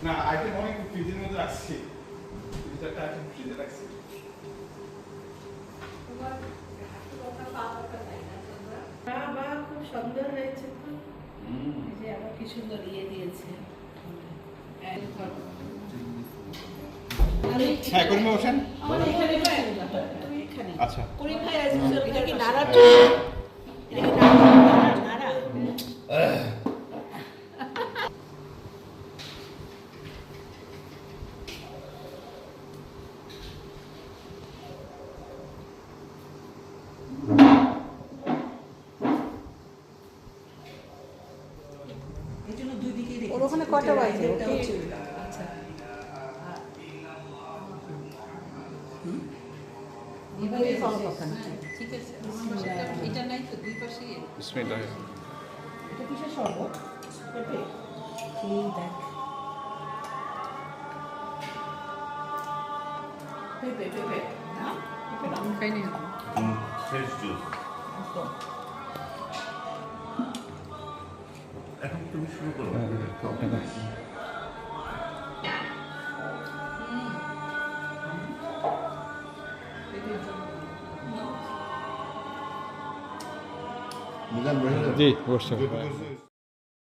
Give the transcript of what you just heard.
না আইটেম অনেক ফ্রিজের মধ্যে রাখছি, দুইটা আইটেম ফ্রিজে রাখছি। বাবা খুব সুন্দর হয়েছে তো। এই যে আবার কি সুন্দর ইয়ে দিয়েছে। হ্যাঁ করিমে বসেন। আমাদের এখানে তুমি এখানে আচ্ছা করিম ভাই আজ এটা কি নাড়া এটা কি নাড়া এইজন্য দুই দিকেই রেখেছি। ওর ওখানে কটা বাজে? এটা ওকে। হচ্ছে ওইটা। আচ্ছা। এবারে খাওয়ার কথা না। ঠিক আছে। আমার বাসাটা এটা নাই তো দুই পাশেই। বিসমিল্লাহ। এটা কিসের শরবত? পেঁপে। এই দেখ। পেঁপে পেঁপে না? পেঁপে না? খাইনি ফ্রেশ জুস। একদম। এখন তুমি শুরু করো। পেঁপের জন্য। মিজান বসে যাও। জি বসছে।